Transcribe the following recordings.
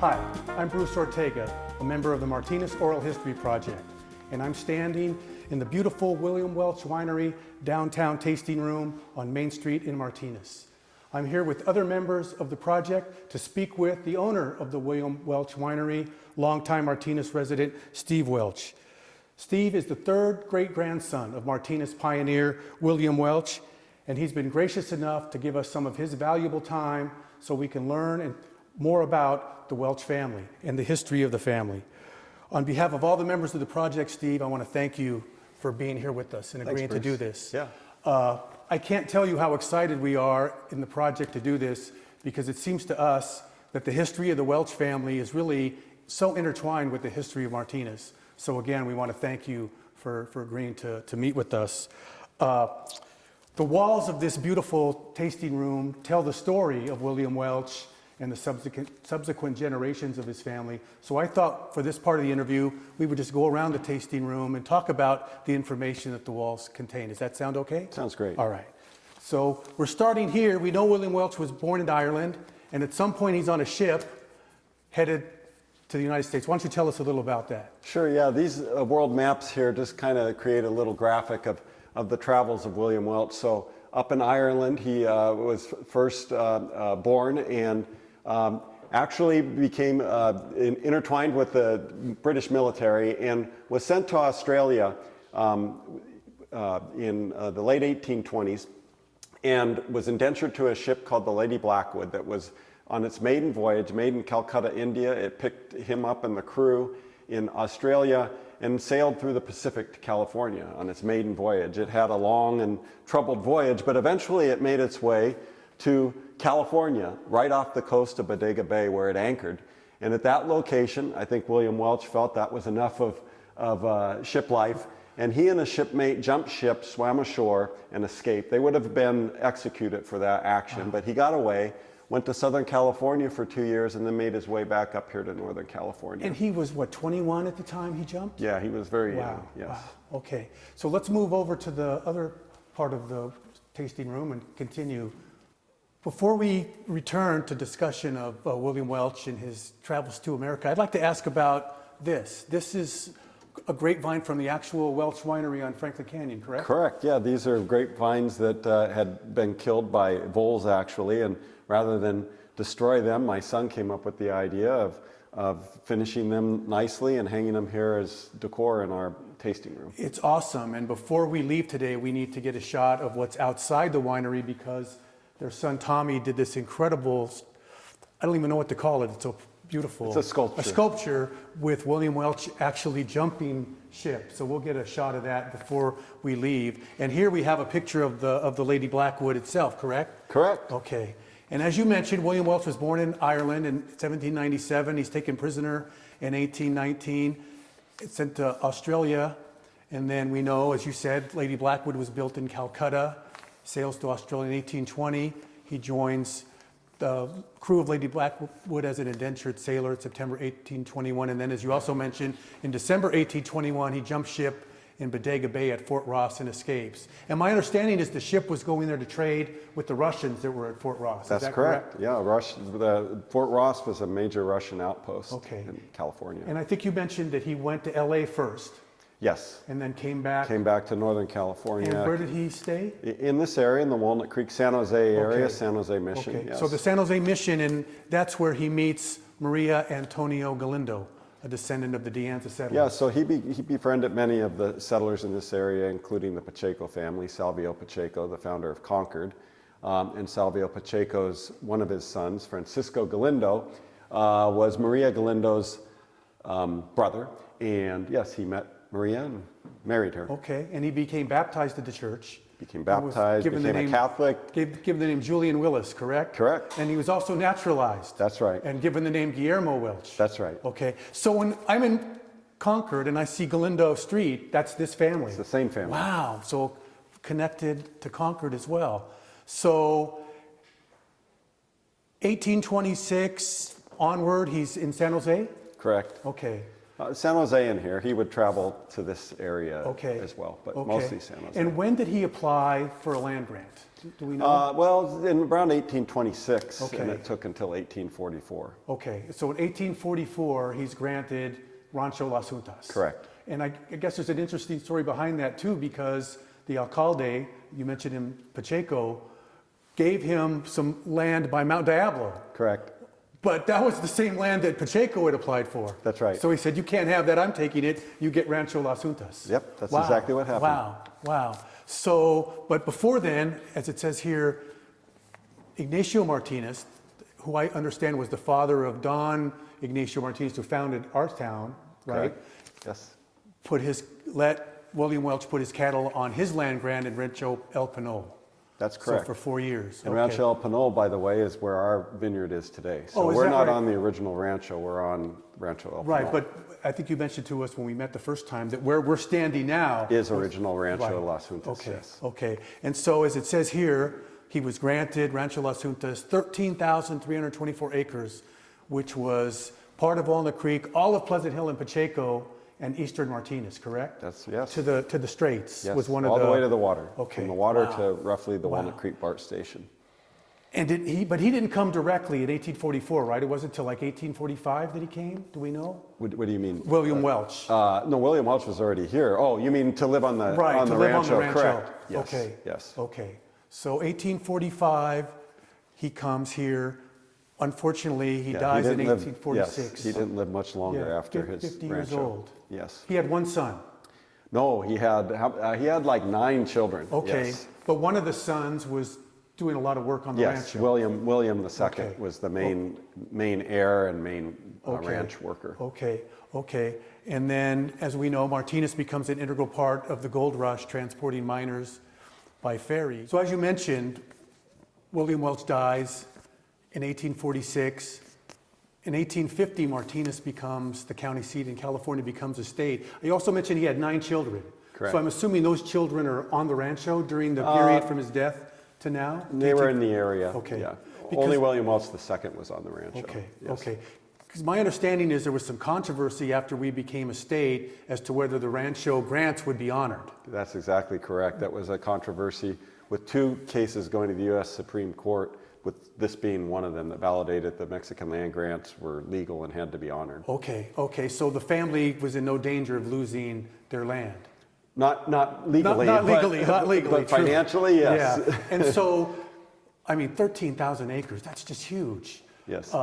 Hi, I'm Bruce Ortega, a member of the Martinez Oral History Project, and I'm standing in the beautiful William Welch Winery downtown tasting room on Main Street in Martinez. I'm here with other members of the project to speak with the owner of the William Welch Winery, longtime Martinez resident, Steve Welch. Steve is the third great-grandson of Martinez pioneer William Welch, and he's been gracious enough to give us some of his valuable time so we can learn more about the Welch family and the history of the family. On behalf of all the members of the project, Steve, I want to thank you for being here with us and agreeing to do this. Yeah. I can't tell you how excited we are in the project to do this, because it seems to us that the history of the Welch family is really so intertwined with the history of Martinez. So again, we want to thank you for agreeing to meet with us. The walls of this beautiful tasting room tell the story of William Welch and the subsequent generations of his family. So I thought for this part of the interview, we would just go around the tasting room and talk about the information that the walls contain. Does that sound okay? Sounds great. All right. So we're starting here. We know William Welch was born in Ireland, and at some point he's on a ship headed to the United States. Why don't you tell us a little about that? Sure, yeah. These world maps here just kind of create a little graphic of the travels of William Welch. So up in Ireland, he was first born and actually became intertwined with the British military and was sent to Australia in the late 1820s and was indentured to a ship called the Lady Blackwood that was on its maiden voyage, made in Calcutta, India. It picked him up and the crew in Australia and sailed through the Pacific to California on its maiden voyage. It had a long and troubled voyage, but eventually it made its way to California, right off the coast of Bodega Bay, where it anchored. And at that location, I think William Welch felt that was enough of ship life, and he and a shipmate jumped ship, swam ashore, and escaped. They would have been executed for that action, but he got away, went to Southern California for 2 years, and then made his way back up here to Northern California. And he was, what, 21 at the time he jumped? Yeah, he was very young, yes. Wow, okay. So let's move over to the other part of the tasting room and continue. Before we return to discussion of William Welch and his travels to America, I'd like to ask about this. This is a grapevine from the actual Welch winery on Franklin Canyon, correct? Correct, yeah. These are grapevines that had been killed by voles, actually, and rather than destroy them, my son came up with the idea of finishing them nicely and hanging them here as decor in our tasting room. It's awesome, and before we leave today, we need to get a shot of what's outside the winery, because their son Tommy did this incredible, I don't even know what to call it, it's so beautiful. It's a sculpture. A sculpture with William Welch actually jumping ship. So we'll get a shot of that before we leave. And here we have a picture of the Lady Blackwood itself, correct? Correct. Okay. And as you mentioned, William Welch was born in Ireland in 1797. He's taken prisoner in 1819, sent to Australia. And then we know, as you said, Lady Blackwood was built in Calcutta, sails to Australia in 1820. He joins the crew of Lady Blackwood as an indentured sailor in September 1821. And then, as you also mentioned, in December 1821, he jumps ship in Bodega Bay at Fort Ross and escapes. And my understanding is the ship was going there to trade with the Russians that were at Fort Ross. That's correct? Yeah, Fort Ross was a major Russian outpost in California. And I think you mentioned that he went to LA first. Yes. And then came back? Came back to Northern California. And where did he stay? In this area, in the Walnut Creek, San Jose area, San Jose Mission. Okay, yes. so the San Jose Mission, and that's where he meets Maria Antonio Galindo, a descendant of the De Anza settlers. Yeah, so he befriended many of the settlers in this area, including the Pacheco family, Salvio Pacheco, the founder of Concord. And Salvio Pacheco's, one of his sons, Francisco Galindo, was Maria Galindo's brother. And yes, he met Maria and married her. Okay, and he became baptized in the church. Became baptized, became a Catholic. Given the name Julian Willis, correct? Correct. And he was also naturalized. That's right. And given the name Guillermo Welch. That's right. Okay, so when I'm in Concord and I see Galindo Street, that's this family. It's the same family. Wow, so connected to Concord as well. So 1826 onward, he's in San Jose? Correct. Okay. San Jose in here. He would travel to this area Okay. as well, but Okay. mostly San Jose. And when did he apply for a land grant? Do we know? Well, in around 1826, and Okay. it took until 1844. Okay, so in 1844, he's granted Rancho Las Juntas. Correct. And I guess there's an interesting story behind that too, because the alcalde, you mentioned him, Pacheco, gave him some land by Mount Diablo. Correct. But that was the same land that Pacheco had applied for. That's right. So he said, you can't have that, I'm taking it, you get Rancho Las Juntas. Yep, that's exactly what happened. Wow, wow. So, but before then, as it says here, Ignacio Martinez, who I understand was the father of Don Ignacio Martinez, who founded our town, right? Correct. Yes. Let William Welch put his cattle on his land grant in Rancho El Pinol. That's correct. So for 4 years. And Rancho El Pinol, by the way, is where our vineyard is today. So Oh, is we're that not right? on the original rancho, we're on Rancho El Pinol. Right, but I think you mentioned to us when we met the first time that where we're standing now Is original Rancho Right. Las Juntas, Okay, yes. okay. And so as it says here, he was granted Rancho Las Juntas 13,324 acres, which was part of Walnut Creek, all of Pleasant Hill and Pacheco, and Eastern Martinez, correct? That's, yes. To the Straits Yes, was one of all the way to the water. Okay, From the water wow. to roughly the Wow. Walnut Creek BART station. And but he didn't come directly in 1844, right? It wasn't until like 1845 that he came, do we know? What do you mean? William Welch. No, William Welch was already here. Oh, you mean to live on the, Right, on to the live rancho? on the rancho. Correct. Yes. Okay. Yes. Okay. So 1845, he comes here. Unfortunately, he Yeah, dies in didn't live- 1846. Yes, he didn't live much longer Yeah, after his 50 rancho. years old. Yes. He had one son. No, he had like 9 children. Okay. Yes. But one of the sons was doing a lot of work on the Yes, rancho. William II Okay. was the main heir and main Okay. ranch worker. Okay, okay. And then, as we know, Martinez becomes an integral part of the gold rush, transporting miners by ferry. So as you mentioned, William Welch dies in 1846. In 1850, Martinez becomes the county seat and California becomes a state. You also mentioned he had 9 children. Correct. So I'm assuming those children are on the rancho during the period from his death to now? They were in the area. Okay. Yeah. Because- Only William Welch II was on the rancho. Okay, Yes. okay. Because my understanding is there was some controversy after we became a state as to whether the rancho grants would be honored. That's exactly correct. That was a controversy with 2 cases going to the U.S. Supreme Court, with this being one of them that validated the Mexican land grants were legal and had to be honored. Okay, okay. So the family was in no danger of losing their land. Not legally. Not but- legally, not legally. But true. financially, yes. Yeah. And so, I mean, 13,000 acres, that's just huge. Yes.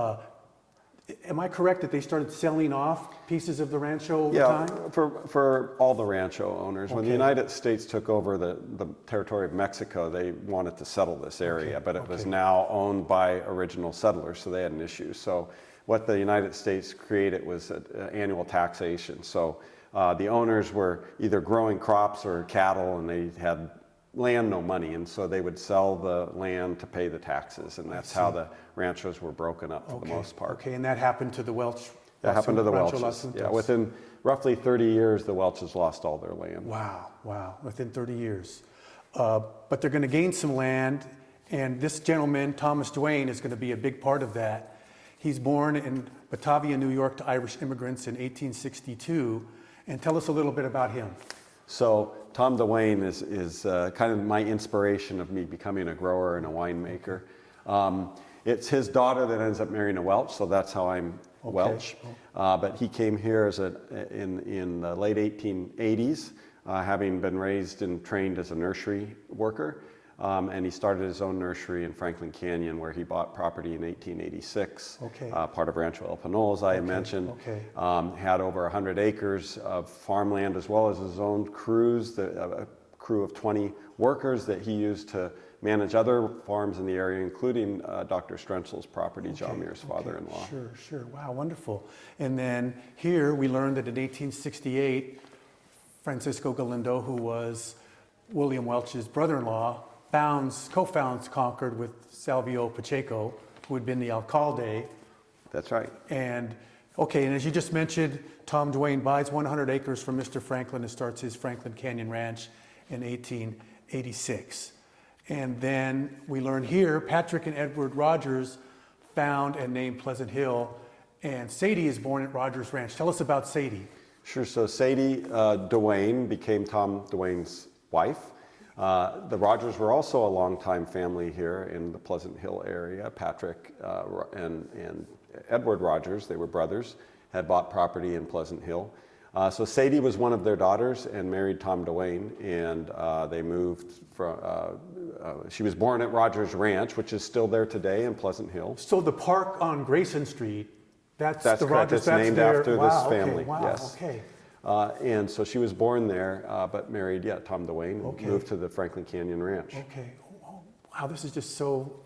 Am I correct that they started selling off pieces of the rancho over Yeah, time? for all the rancho owners. When the Okay. United States took over the territory of Mexico, they wanted to settle this area, Okay, but it was okay. now owned by original settlers, so they had an issue. So what the United States created was annual taxation. So the owners were either growing crops or cattle, and they had land, no money, and so they would sell the land to pay the taxes, and that's how the ranchos were broken up for the most part. Okay, and that happened to the Welch. That happened to the Rancho Las Welches. Yeah, Juntas. within roughly 30 years, the Welches lost all their land. Wow, wow, within 30 years. But they're going to gain some land, and this gentleman, Thomas Duane, is going to be a big part of that. He's born in Batavia, New York, to Irish immigrants in 1862. And tell us a little bit about him. So Tom Duane is kind of my inspiration of me becoming a grower and a winemaker. It's his daughter that ends up marrying a Welch, so that's how I'm Welch. But he came here in the late 1880s, having been raised and trained as a nursery worker. And he started his own nursery in Franklin Canyon, where he bought property in 1886, Okay. part of Rancho El Pinol, as I mentioned. okay. Had over 100 acres of farmland, as well as his own crews, a crew of 20 workers that he used to manage other farms in the area, including Dr. Strenzel's property, John Muir's father-in-law. Sure, sure. Wow, wonderful. And then here we learned that in 1868, Francisco Galindo, who was William Welch's brother-in-law, co-founds Concord with Salvio Pacheco, who had been the alcalde. That's right. And as you just mentioned, Tom Duane buys 100 acres from Mr. Franklin and starts his Franklin Canyon Ranch in 1886. And then we learn here, Patrick and Edward Rogers found and named Pleasant Hill And Sadie is born at Rogers Ranch. Tell us about Sadie. Sure. So Sadie Duane became Tom Duane's wife. The Rogers were also a longtime family here in the Pleasant Hill area. Patrick and Edward Rogers, they were brothers, had bought property in Pleasant Hill. So Sadie was one of their daughters and married Tom Duane, and they moved from, she was born at Rogers Ranch, which is still there today in Pleasant Hill. So the park on Grayson Street, that's the correct. Rogers, It's that's named their, after wow, this family. Okay, wow, yes. okay. And so she was born there, but married, Tom Duane, Okay. moved to the Franklin Canyon Ranch. Okay. Oh, wow, this is just so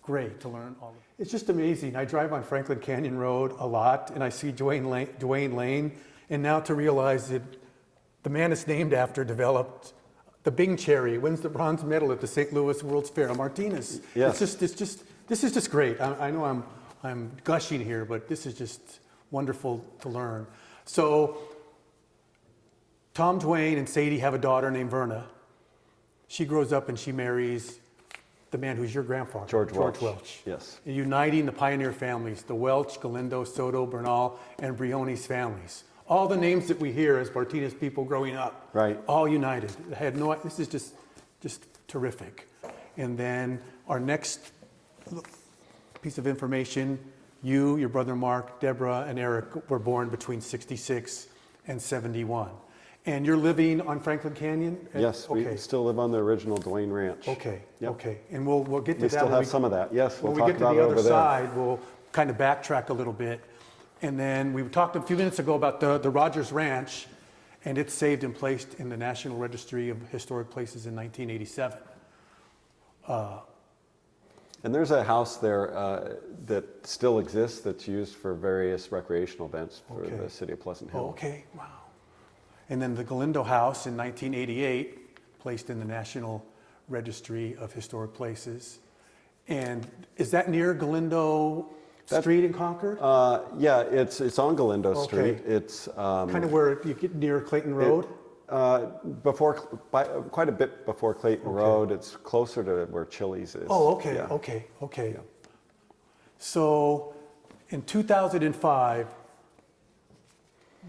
great to learn all of. It's just amazing. I drive on Franklin Canyon Road a lot, and I see Duane Lane, and now to realize that the man it's named after developed the Bing Cherry, wins the bronze medal at the St. Louis World's Fair, Martinez. Yes. This is just great. I know I'm gushing here, but this is just wonderful to learn. So Tom Duane and Sadie have a daughter named Verna. She grows up and she marries the man who's your grandfather, George Welch. Yes. Uniting the pioneer families, the Welch, Galindo, Soto, Bernal, and Briones families. All the names that we hear as Martinez people growing up, Right. all united. This is just terrific. And then our next piece of information, you, your brother Mark, Deborah, and Eric were born between 66 and 71. And you're living on Franklin Canyon? Yes, we still live on the original Duane Ranch. Okay, Yep. okay. And we'll get to We that. still when have some of that. Yes, we'll when talk we get to about the it other over there. side, we'll kind of backtrack a little bit. And then we talked a few minutes ago about the Rogers Ranch, and it's saved and placed in the National Registry of Historic Places in 1987. And there's a house there that still exists that's used for various recreational events for Okay. the city of Pleasant Hill. Oh, okay, wow. And then the Galindo House in 1988, placed in the National Registry of Historic Places. And is that near Galindo Street in Concord? Yeah, it's on Galindo Okay. Street. It's Kind of where you get near Clayton Road? quite a bit before Clayton Road. It's closer to where Chili's is. Oh, okay, Yeah. okay. So in 2005,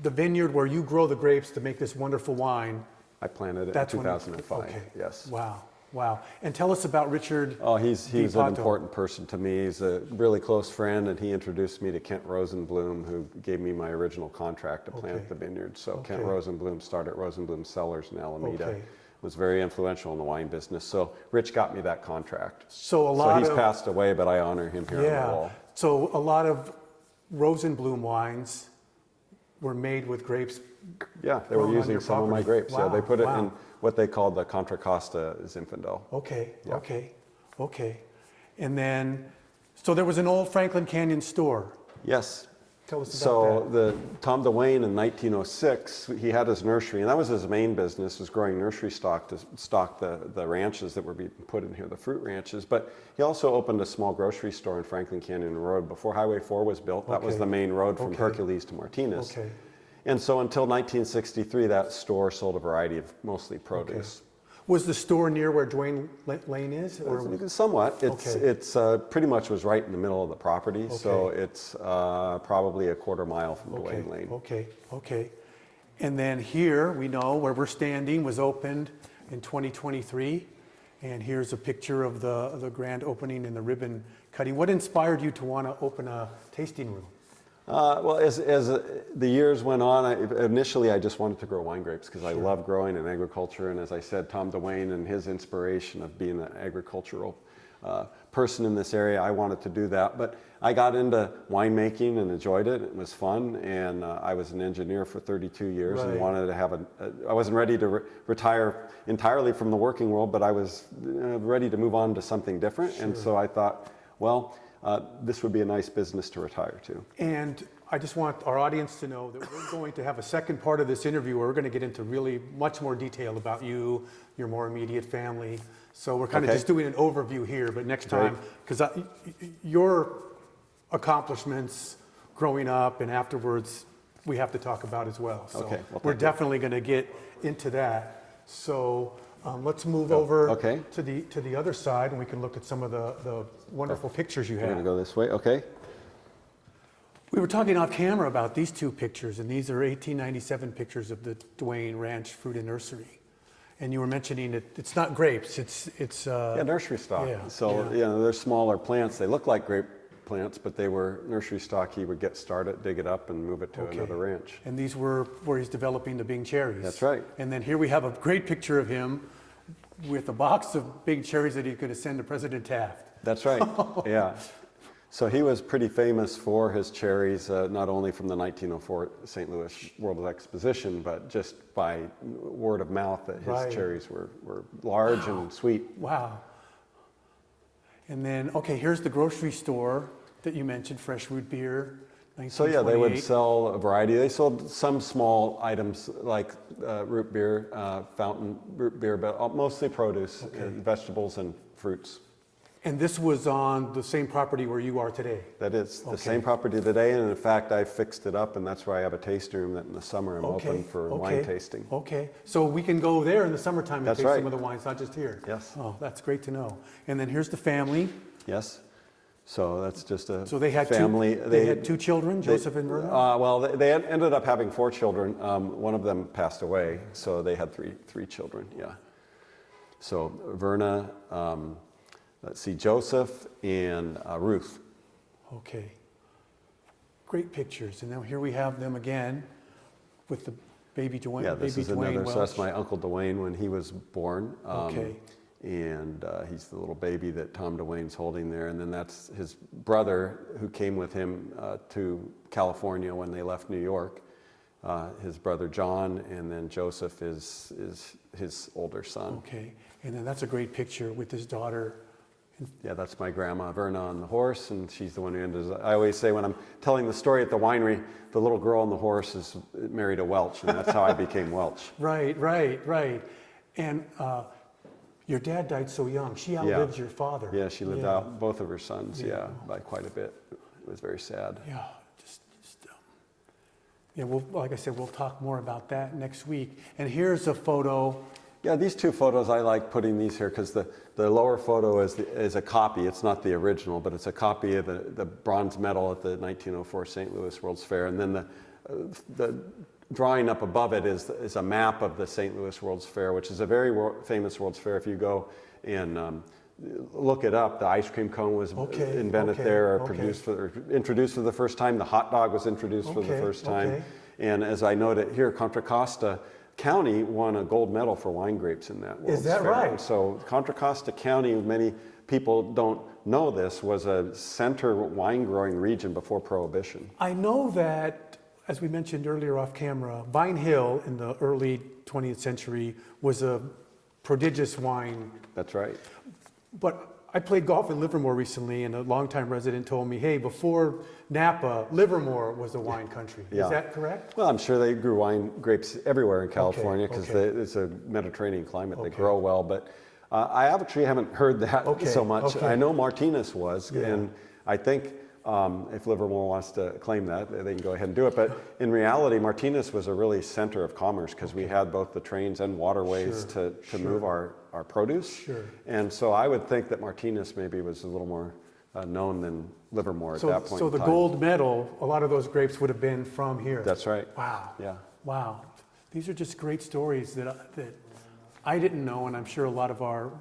the vineyard where you grow the grapes to make this wonderful wine, I planted it in that's when 2005. okay. Yes. Wow. And tell us about Richard. Oh, he's an Pato. important person to me. He's a really close friend, and he introduced me to Kent Rosenblum, who gave me my original contract to plant Okay. the vineyard. So Okay. Kent Rosenblum started Rosenblum Cellars in Alameda. Okay. Was very influential in the wine business. So Rich got me that contract. So a lot he's of passed away, but I honor him here on the wall. So a lot of Rosenblum wines were made with grapes. Yeah, they were grown on using your some of my property. grapes. Yeah, they put it Wow. in what they called the Contra Costa Zinfandel. Okay, Yeah. okay. And then, so there was an old Franklin Canyon store. Yes. Tell us about So the Tom Duane in 1906, he had his nursery, and that was his main business, was growing nursery stock to stock the ranches that were being put in here, the fruit ranches. But he also opened a small grocery store in Franklin Canyon Road before Highway 4 was built. That was Okay. the main road from Okay. Hercules to Martinez. Okay. And so until 1963, that store sold a variety of mostly produce. Was the store near where Duane Lane is? Or Somewhat. Okay. It's pretty much was right in the middle of the property, so Okay. it's probably a quarter mile from Duane Lane. Okay. And then here, we know where we're standing was opened in 2023. And here's a picture of the grand opening and the ribbon cutting. What inspired you to want to open a tasting room? Well, as the years went on, initially I just wanted to grow wine grapes because I love growing and agriculture. And as I said, Tom Duane and his inspiration of being an agricultural person in this area, I wanted to do that. But I got into winemaking and enjoyed it. It was fun. And I was an engineer for 32 years Right. and wanted to have I wasn't ready to retire entirely from the working world, but I was ready to move on to something different. And so I thought, well, this would be a nice business to retire to. And I just want our audience to know that we're going to have a second part of this interview where we're going to get into really much more detail about you, your more immediate family. So we're kind of just doing an overview here, but next time, because your accomplishments growing up and afterwards, we have to talk about as well. So Okay. Well, we're thank you. definitely going to get into that. So let's move over okay. to the other side, and we can look at some of the wonderful pictures you We're going to have. go this way. Okay. We were talking off camera about these two pictures, and these are 1897 pictures of the Duane Ranch Fruit and Nursery. And you were mentioning it's not grapes, it's Yeah, nursery stock. yeah, So, yeah. you know, they're smaller plants. They look like grape plants, but they were nursery stock. He would get started, dig it up, and move it to another ranch. And these were where he's developing the Bing cherries. That's right. And then here we have a great picture of him with a box of Bing cherries that he could send to President Taft. That's right, yeah. So he was pretty famous for his cherries, not only from the 1904 St. Louis World Exposition, but just by word of mouth that his cherries were large and sweet. Wow. And then, okay, here's the grocery store that you mentioned, Fresh Root Beer, 1928. So yeah, they would sell a variety. They sold some small items like root beer, fountain root beer, but mostly produce, vegetables and fruits. And this was on the same property where you are today? That is the same property today, and in fact, I fixed it up, and that's why I have a tasting room that in the summer I'm open for wine tasting. Okay, so we can go there in the summertime and taste right. some of the wines, not just here? Yes. Oh, that's great to know. And then here's the family. Yes. So that's just a So they had family. They had two children, Joseph and Verna? Well, they ended up having 4 children. One of them passed away, so they had three children, yeah. So Verna, let's see, Joseph and Ruth. Okay. Great pictures. And now here we have them again with the baby Duane. Yeah, this is Duane another, Welch. so that's my Uncle Duane when he was born. Okay. And he's the little baby that Tom Duane's holding there. And then that's his brother who came with him to California when they left New York. His brother John, and then Joseph is his older son. Okay. And then that's a great picture with his daughter. Yeah, that's my grandma Verna on the horse, and she's the one who ended. I always say when I'm telling the story at the winery, the little girl on the horse is married a Welch, and that's how I became Welch. Right. And your dad died so young. She outlived your father. Yeah, she lived out both of her sons, by quite a bit. It was very sad. Yeah, yeah, well, like I said, we'll talk more about that next week. And here's a photo. Yeah, these two photos, I like putting these here because the lower photo is a copy. It's not the original, but it's a copy of the bronze medal at the 1904 St. Louis World's Fair. And then the drawing up above it is a map of the St. Louis World's Fair, which is a very famous World's Fair. If you go and look it up, the ice cream cone was invented there, or introduced for the first time. The hot dog was introduced for the first time. And as I noted here, Contra Costa County won a gold medal for wine grapes in that World's Fair. Is that right? And so Contra Costa County, many people don't know this, was a center wine growing region before Prohibition. I know that, as we mentioned earlier off camera, Vine Hill in the early 20th century was a prodigious wine. That's right. But I played golf in Livermore recently, and a longtime resident told me, hey, before Napa, Livermore was a wine country. Yeah. Is that correct? Well, I'm sure they grew wine grapes everywhere in California because it's a Mediterranean climate. They grow well, but I actually haven't heard that so much. I know Martinez was, and I think if Livermore wants to claim that, they can go ahead and do it. But in reality, Martinez was a really center of commerce because we had both the trains and waterways to move our produce. Sure. And so I would think that Martinez maybe was a little more known than Livermore at that point. So the gold medal, a lot of those grapes would have been from here. That's right. Wow. Yeah. Wow. These are just great stories that I didn't know, and I'm sure a lot of our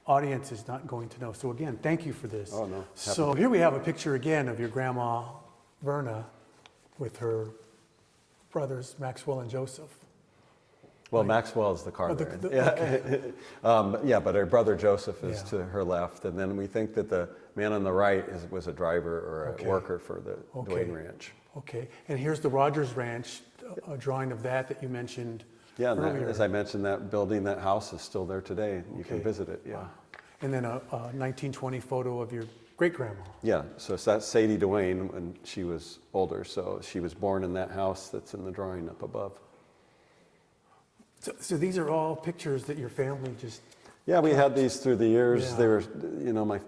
audience is not going to know. So again, thank you for this. Oh, no. So here we have a picture again of your grandma Verna with her brothers Maxwell and Joseph. Well, Maxwell is the car there. Yeah. But her brother Joseph is to her left, and then we think that the man on the right was a driver or a worker for the Duane Ranch. Okay, and here's the Rogers Ranch, a drawing of that you mentioned. Yeah, and earlier. as I mentioned, that building, that house is still there today. You can visit it. Yeah. Wow. And then a 1920 photo of your great grandma. Yeah, so that's Sadie Duane when she was older. So she was born in that house that's in the drawing up above. So these are all pictures that your family just... Yeah, we had these through the years. Yeah. They were,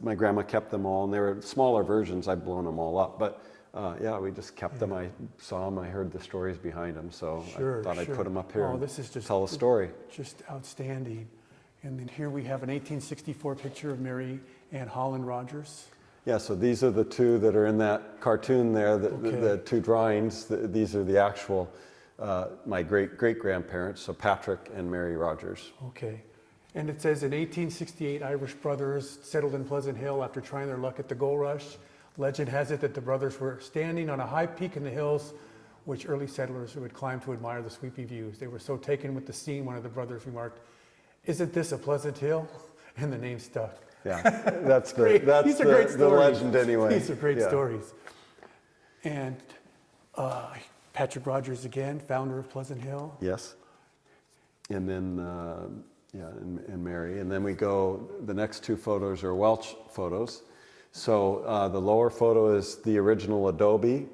my grandma kept them all, and they were smaller versions. I've blown them all up, but we just kept them. I saw them. I heard the stories behind them, so I thought I'd put them up here. Oh, this is just tell a story. Just outstanding. And then here we have an 1864 picture of Mary Ann Holland Rogers. Yeah, so these are the two that are in that cartoon there, the two drawings. These are the actual, my great-great-grandparents, so Patrick and Mary Rogers. Okay. And it says in 1868, Irish brothers settled in Pleasant Hill after trying their luck at the gold rush. Legend has it that the brothers were standing on a high peak in the hills, which early settlers would climb to admire the sweeping views. They were so taken with the scene, one of the brothers remarked, "Isn't this a Pleasant Hill?" And the name stuck. Yeah, that's These are great the stories. legend anyway. These are great stories. And Patrick Rogers again, founder of Pleasant Hill. Yes. And then, and Mary. And then we go, the next two photos are Welch photos. So the lower photo is the original adobe.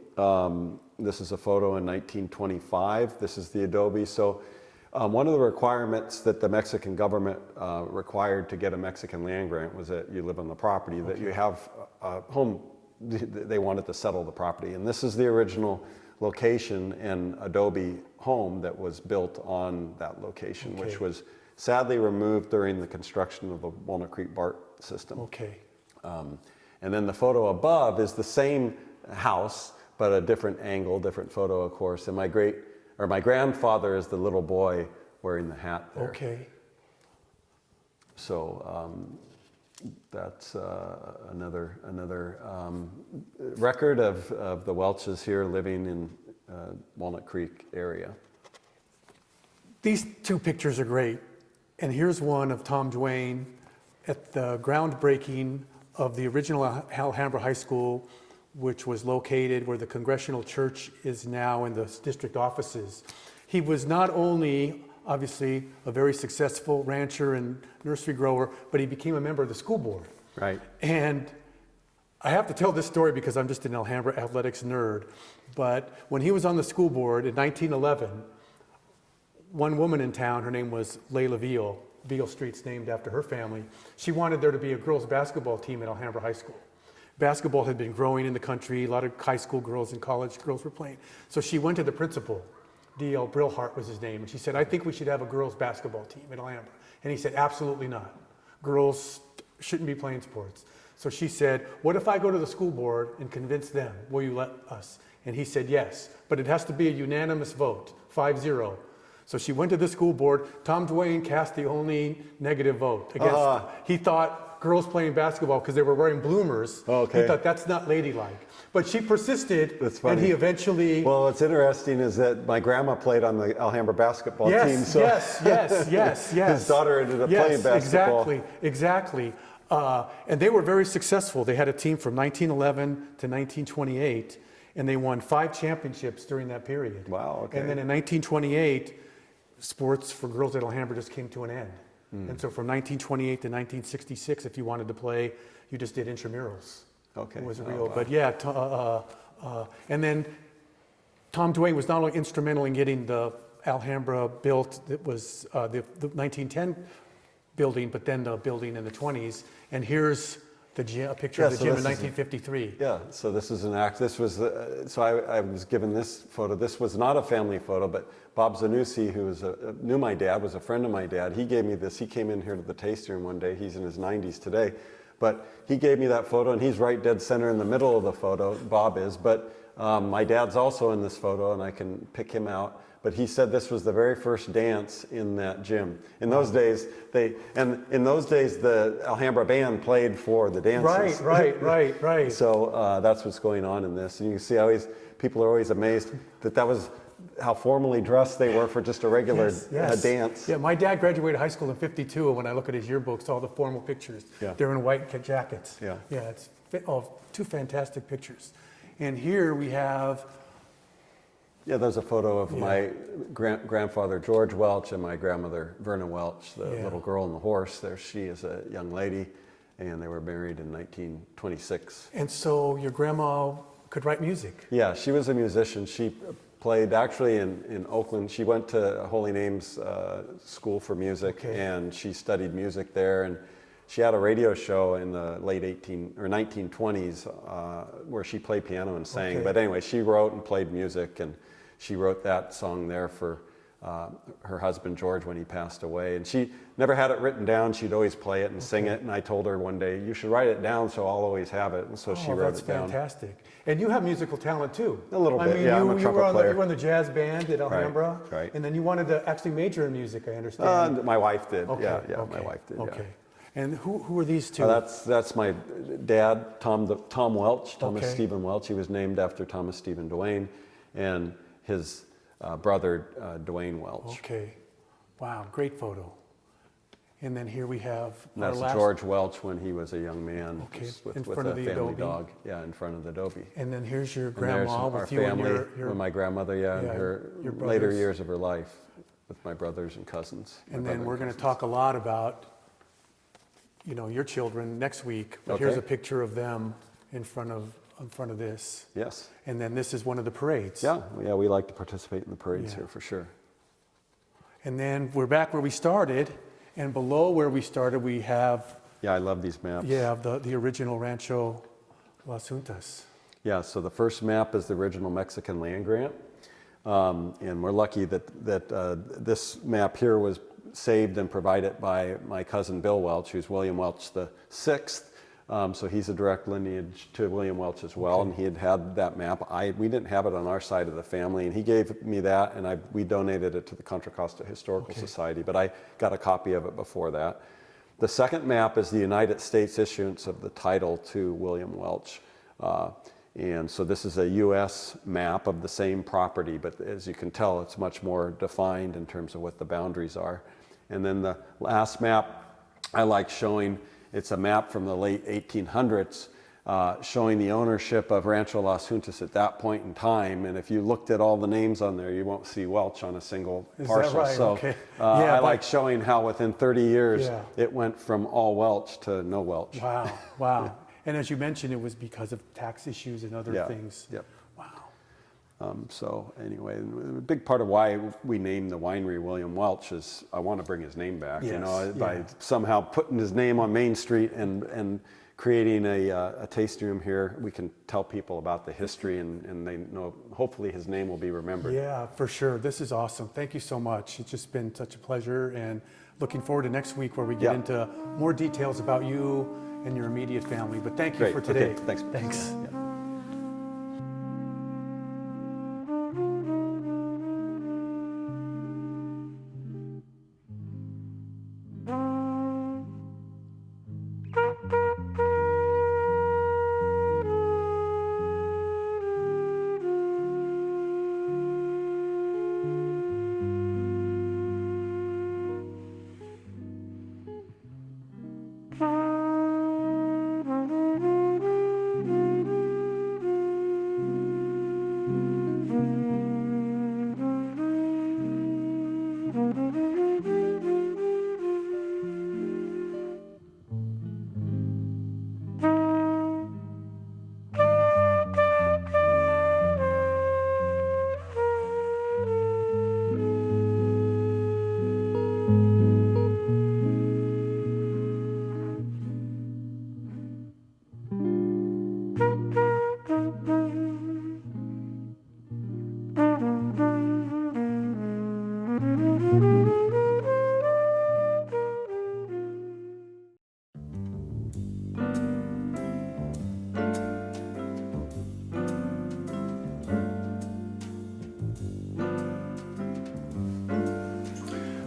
This is a photo in 1925. This is the adobe. So one of the requirements that the Mexican government required to get a Mexican land grant was that you live on the property, that you have a home. They wanted to settle the property. And this is the original location and adobe home that was built on that location, which was sadly removed during the construction of the Walnut Creek BART system. Okay. And then the photo above is the same house, but a different angle, different photo, of course. And my grandfather is the little boy wearing the hat there. Okay. So that's another record of the Welches here living in Walnut Creek area. These two pictures are great. And here's one of Tom Duane at the groundbreaking of the original Alhambra High School, which was located where the Congressional Church is now in the district offices. He was not only, obviously, a very successful rancher and nursery grower, but he became a member of the school board. Right. And I have to tell this story because I'm just an Alhambra athletics nerd. But when he was on the school board in 1911, one woman in town, her name was Layla Veal. Veal Street's named after her family. She wanted there to be a girls' basketball team at Alhambra High School. Basketball had been growing in the country. A lot of high school girls and college girls were playing. So she went to the principal, D.L. Brillhart was his name, and she said, "I think we should have a girls' basketball team at Alhambra." And he said, "Absolutely not. Girls shouldn't be playing sports." So she said, "What if I go to the school board and convince them? Will you let us?" And he said, "Yes, but it has to be a unanimous vote, 5-0. So she went to the school board. Tom Duane cast the only negative vote against. He thought girls playing basketball, because they were wearing bloomers, he thought that's not ladylike. But she persisted, and he eventually... Well, what's interesting is that my grandma played on the Alhambra basketball team. So Yes. His daughter ended up playing basketball. Exactly. And they were very successful. They had a team from 1911 to 1928, and they won 5 championships during that period. Wow, okay. And then in 1928, sports for girls at Alhambra just came to an end. And so from 1928 to 1966, if you wanted to play, you just did intramurals. Okay. It was real. Wow. But yeah, and then Tom Duane was not only instrumental in getting the Alhambra built, that was the 1910 building, but then the building in the 20s. And here's the gym, a picture of the gym in 1953. So this is an act. This was so I was given this photo. This was not a family photo, but Bob Zanussi, who knew my dad, was a friend of my dad. He gave me this. He came in here to the tasting room one day. He's in his 90s today, but he gave me that photo, and he's right dead center in the middle of the photo. Bob is, but my dad's also in this photo, and I can pick him out. But he said this was the very first dance in that gym. In those days, the Alhambra band played for the dances. Right. So that's what's going on in this. And you can see people are always amazed that was how formally dressed they were for just a regular dance. Yeah, my dad graduated high school in '52, and when I look at his yearbooks, all the formal pictures, they're in white jackets. Yeah, it's two fantastic pictures. And here we have... Yeah, there's a photo of my grandfather, George Welch, and my grandmother, Verna Welch, the little girl and the horse. There she is, a young lady, and they were married in 1926. And so your grandma could write music? Yeah, she was a musician. She played actually in Oakland. She went to Holy Names School for Music, and she studied music there. And she had a radio show in the late 1920s where she played piano and sang. But anyway, she wrote and played music, and she wrote that song there for her husband George when he passed away. And she never had it written down. She'd always play it and sing it. And I told her one day, you should write it down so I'll always have it. And so she wrote it down. That's fantastic. And you have musical talent too. A little bit, mean, yeah, I'm a trumpet player. You were in the jazz band at Alhambra. Right. And then you wanted to actually major in music, I understand. My wife did. Okay, Yeah, okay, my wife did. Okay. Yeah. And who are these two? That's my dad, Tom Welch, Thomas Okay. Stephen Welch. He was named after Thomas Stephen Duane, and his brother Duane Welch. Okay. Wow, great photo. And then here we have And our that's last. George Welch when he was a young man, Okay, with in a front of the family Adobe. dog. Yeah, in front of the Adobe. And then here's your And there's grandma our with you family, and your with my grandmother, and yeah, her your later brothers. years of her life with my brothers and cousins. And then we're going to talk a lot about, your children next week. But Okay. here's a picture of them in front of this. Yes. And then this is one of the parades. Yeah, we like to participate in the parades Yeah. here for sure. And then we're back where we started, and below where we started, we have Yeah, I love these maps. the original Rancho Las Juntas. Yeah, so the first map is the original Mexican land grant. And we're lucky that this map here was saved and provided by my cousin Bill Welch, who's William Welch the sixth. So he's a direct lineage to William Welch as well, and he had that map. We didn't have it on our side of the family, and he gave me that, and we donated it to the Contra Costa Historical Society, but I got a copy of it before that. The second map is the United States issuance of the title to William Welch. And so this is a U.S. map of the same property, but as you can tell, it's much more defined in terms of what the boundaries are. And then the last map I like showing, it's a map from the late 1800s showing the ownership of Rancho Las Juntas at that point in time. And if you looked at all the names on there, you won't see Welch on a single parcel. Is that right? So Okay. I like showing how within 30 years Yeah. it went from all Welch to no Welch. Wow, wow. And as you mentioned, it was because of tax issues and other Yeah. things. Yep. Wow. So anyway, a big part of why we named the winery William Welch is I want to bring his name back. Yes, By yeah. somehow putting his name on Main Street and creating a tasting room here, we can tell people about the history and they know. Hopefully, his name will be remembered. Yeah, for sure. This is awesome. Thank you so much. It's just been such a pleasure, and looking forward to next week where we get Yeah. into more details about you and your immediate family. But thank you Great. for today. Okay, thanks. Thanks. Yeah.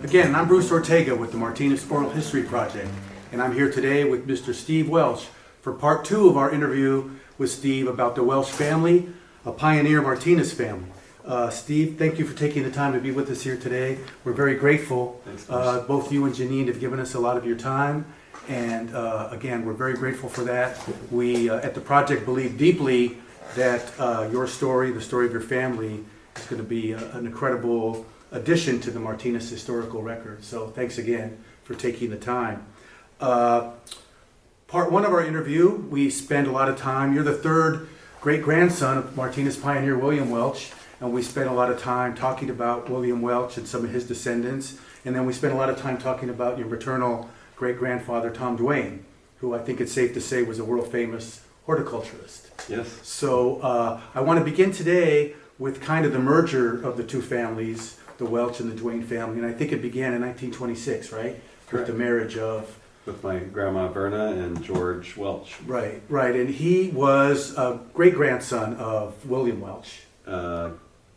Again, I'm Bruce Ortega with the Martinez Oral History Project, and I'm here today with Mr. Steve Welch for part 2 of our interview with Steve about the Welch family, a pioneer Martinez family. Steve, thank you for taking the time to be with us here today. We're very grateful. Thanks, Bruce. Both you and Janine have given us a lot of your time, and again, we're very grateful for that. We at the project believe deeply that your story, the story of your family, is going to be an incredible addition to the Martinez historical record. So thanks again for taking the time. Part 1 of our interview, we spend a lot of time. You're the third great-grandson of Martinez pioneer William Welch, and we spent a lot of time talking about William Welch and some of his descendants. And then we spent a lot of time talking about your maternal great-grandfather, Tom Duane, who I think it's safe to say was a world-famous horticulturist. Yes. So I want to begin today with kind of the merger of the two families the Welch and the Duane family, and I think it began in 1926, right? Correct. With the marriage of... With my grandma Verna and George Welch. Right, right, and he was a great-grandson of William Welch.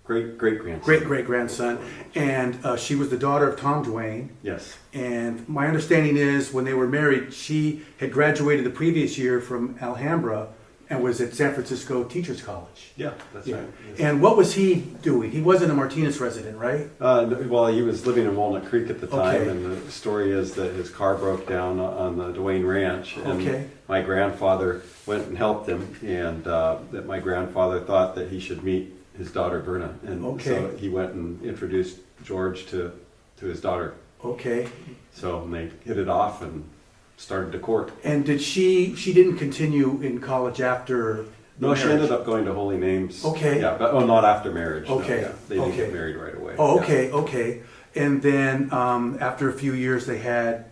Great-great-grandson. Great-great-grandson, and she was the daughter of Tom Duane. Yes. And my understanding is when they were married, she had graduated the previous year from Alhambra and was at San Francisco Teachers College. Yeah, that's right. Yes. And what was he doing? He wasn't a Martinez resident, right? Well, he was living in Walnut Creek at the time, Okay. and the story is that his car broke down on the Duane Ranch, and Okay. my grandfather went and helped him, and that my grandfather thought that he should meet his daughter Verna, and Okay. so he went and introduced George to his daughter. Okay. So they hit it off and started to court. And did she didn't continue in college after the No, she marriage? ended up going to Holy Names. Okay. Yeah, but not after marriage. no, Okay, yeah. They didn't okay. get married right away. Oh, Yeah. okay, okay. And then after a few years, they had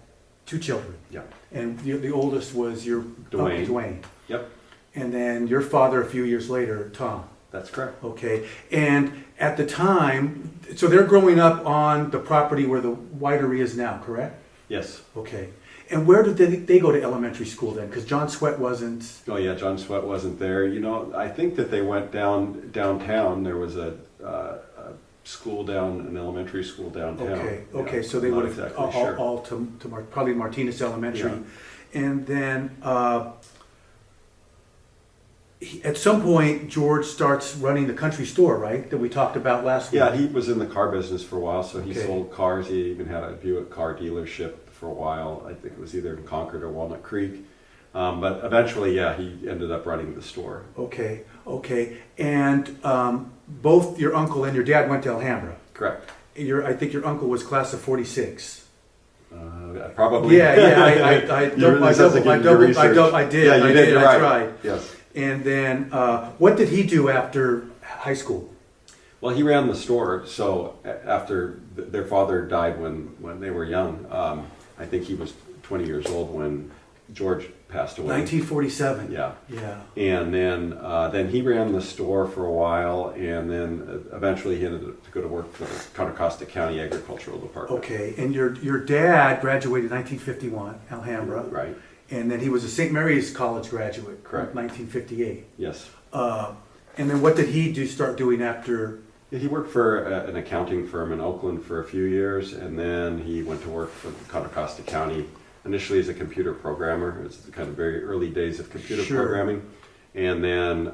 2 children. Yeah. And the oldest was your Duane. Uncle Duane. Yep, And then your father a few years later, Tom. that's correct. Okay. And at the time, so they're growing up on the property where the winery is now, correct? Yes. Okay. And where did they go to elementary school then? Because John Sweat wasn't. Oh yeah, John Sweat wasn't there. You know, I think that they went downtown. There was a school an elementary school downtown. Okay, Yeah, okay, so they I'm would not have exactly sure. all to probably Martinez Elementary. And then at some point, George starts running the country store, right? That we talked about last week. Yeah, he was in the car business for a while, so he Okay. sold cars. He even had a Buick car dealership for a while. I think it was either in Concord or Walnut Creek. But eventually, yeah, he ended up running the store. Okay, okay. And both your uncle and your dad went to Alhambra. Correct. I think your uncle was class of 46. Probably. Yeah, yeah. I You really sounds like you did your research. did. Yeah, you did. You're I right. tried. Yes. And then, what did he do after high school? Well, he ran the store. So after their father died when they were young, I think he was 20 years old when George passed away. 1947. Yeah. Yeah. And then he ran the store for a while, and then eventually he ended up to go to work for the Contra Costa County Agricultural Department. Okay. And your dad graduated in 1951, Alhambra. Right. And then he was a St. Mary's College graduate. Correct. 1958. Yes. And then what did he start doing after? He worked for an accounting firm in Oakland for a few years, and then he went to work for Contra Costa County, initially as a computer programmer. It was the kind of very early days of computer Sure. programming. And then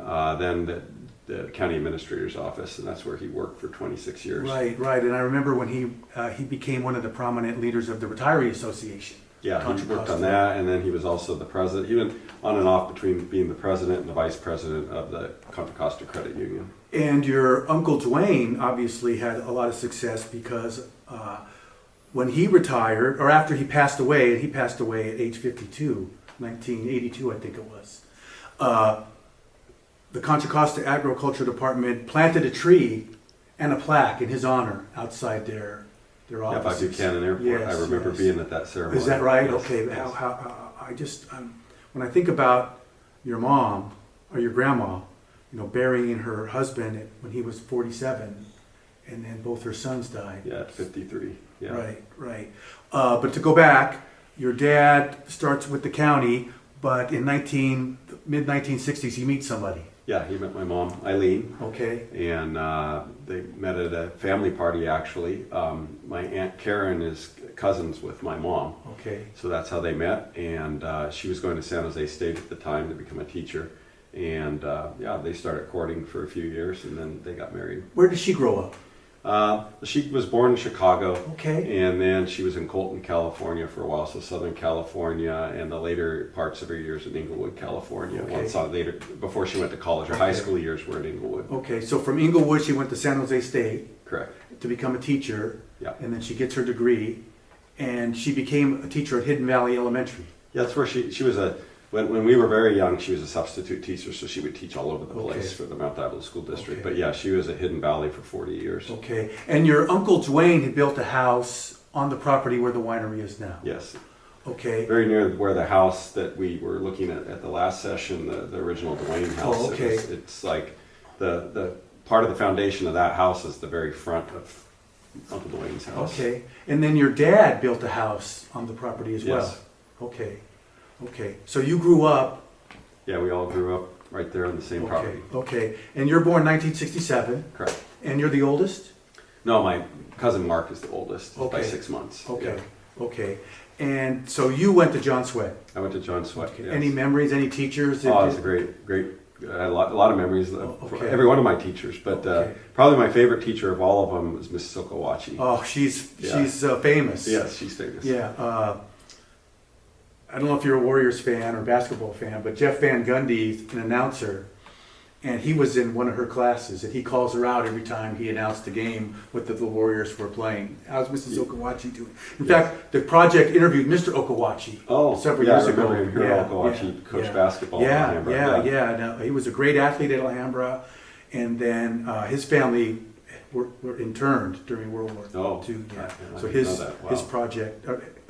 the county administrator's office, and that's where he worked for 26 years. Right, right. And I remember when he became one of the prominent leaders of the Retiree Association. Yeah, he Contra worked Costa. on that, and then he was also the president. He went on and off between being the president and the vice president of the Contra Costa Credit Union. And your Uncle Duane obviously had a lot of success because when he retired, or after he passed away, and he passed away at age 52, 1982 I think it was, the Contra Costa Agriculture Department planted a tree and a plaque in his honor outside their Yeah, by offices. Buchanan Airport. Yes, I remember yes. being at that ceremony. Is that right? Yes, Okay. yes. How when I think about your mom or your grandma, burying her husband when he was 47, and then both her sons died. Yeah, at 53. Yeah. Right, right. But to go back, your dad starts with the county, but in mid-1960s, he meets somebody. Yeah, he met my mom, Eileen, Okay. and they met at a family party, actually. My Aunt Karen is cousins with my mom, Okay. so that's how they met. And she was going to San Jose State at the time to become a teacher. And yeah, they started courting for a few years, and then they got married. Where did she grow up? She was born in Chicago. Okay. And then she was in Colton, California for a while, so Southern California, and the later parts of her years in Inglewood, California. Okay. Once later, before she went to college, her high Okay. school years were in Inglewood. Okay, so from Inglewood, she went to San Jose State Correct. to become a teacher. Yeah. And then she gets her degree, and she became a teacher at Hidden Valley Elementary. Yeah, that's where she was when we were very young, she was a substitute teacher, so she would teach all over the place Okay. for the Mount Diablo School District. Okay. But yeah, she was at Hidden Valley for 40 years. Okay, and your Uncle Duane had built a house on the property where the winery is now. Yes. Okay. Very near where the house that we were looking at the last session, the original Duane house. Oh, okay. It's like the part of the foundation of that house is the very front of Uncle Dwayne's house. Okay. And then your dad built a house on the property as well? Yes. Okay. Okay. So you grew up. Yeah, we all grew up right there on the same Okay. property. Okay. And you're born 1967. Correct. And you're the oldest? No, my cousin Mark is the oldest by Okay. 6 months. Okay. Yeah. Okay. And so you went to John Sweat. I went to John Sweat. Okay. Yes. Any memories? Any teachers? Oh, it was a great. I had a lot of memories for Okay. every one of my teachers, but Okay. probably my favorite teacher of all of them was Mrs. Okawachi. Oh, she's Yeah. famous. Yes, she's famous. Yeah. I don't know if you're a Warriors fan or basketball fan, but Jeff Van Gundy's an announcer, and he was in one of her classes, and he calls her out every time he announced the game with the Warriors were playing. How's Mrs. Okawachi doing? In fact, the project interviewed Mr. Okawachi several years ago. I remember him here. Okawachi coached basketball at Alhambra. No, he was a great athlete at Alhambra, and then his family were interned during World War II. Yeah. So his project,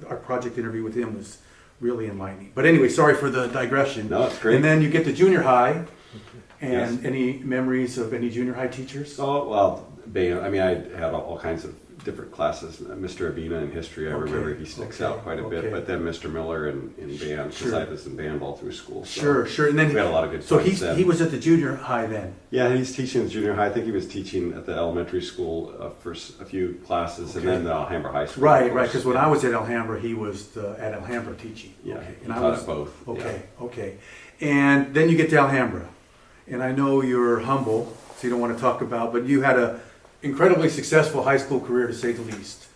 our project interview with him was really enlightening. But anyway, sorry for the digression. No, it's great. And then you get to junior high, and Yes. any memories of any junior high teachers? Oh, well, I mean, I had all kinds of different classes. Mr. Avina in history, I remember he sticks out quite a bit. But then Mr. Miller in band, because I was in band all through school. So Sure. And then we had a lot of good so times then. he was at the junior high then. Yeah, he's teaching junior high. I think he was teaching at the elementary school for a few classes, and then the Alhambra High School. Right. Because when I was at Alhambra, he was at Alhambra teaching. Yeah, Okay. he And I taught was at both. Okay. And then you get to Alhambra, and I know you're humble, so you don't want to talk about, but you had a incredibly successful high school career, to say the least.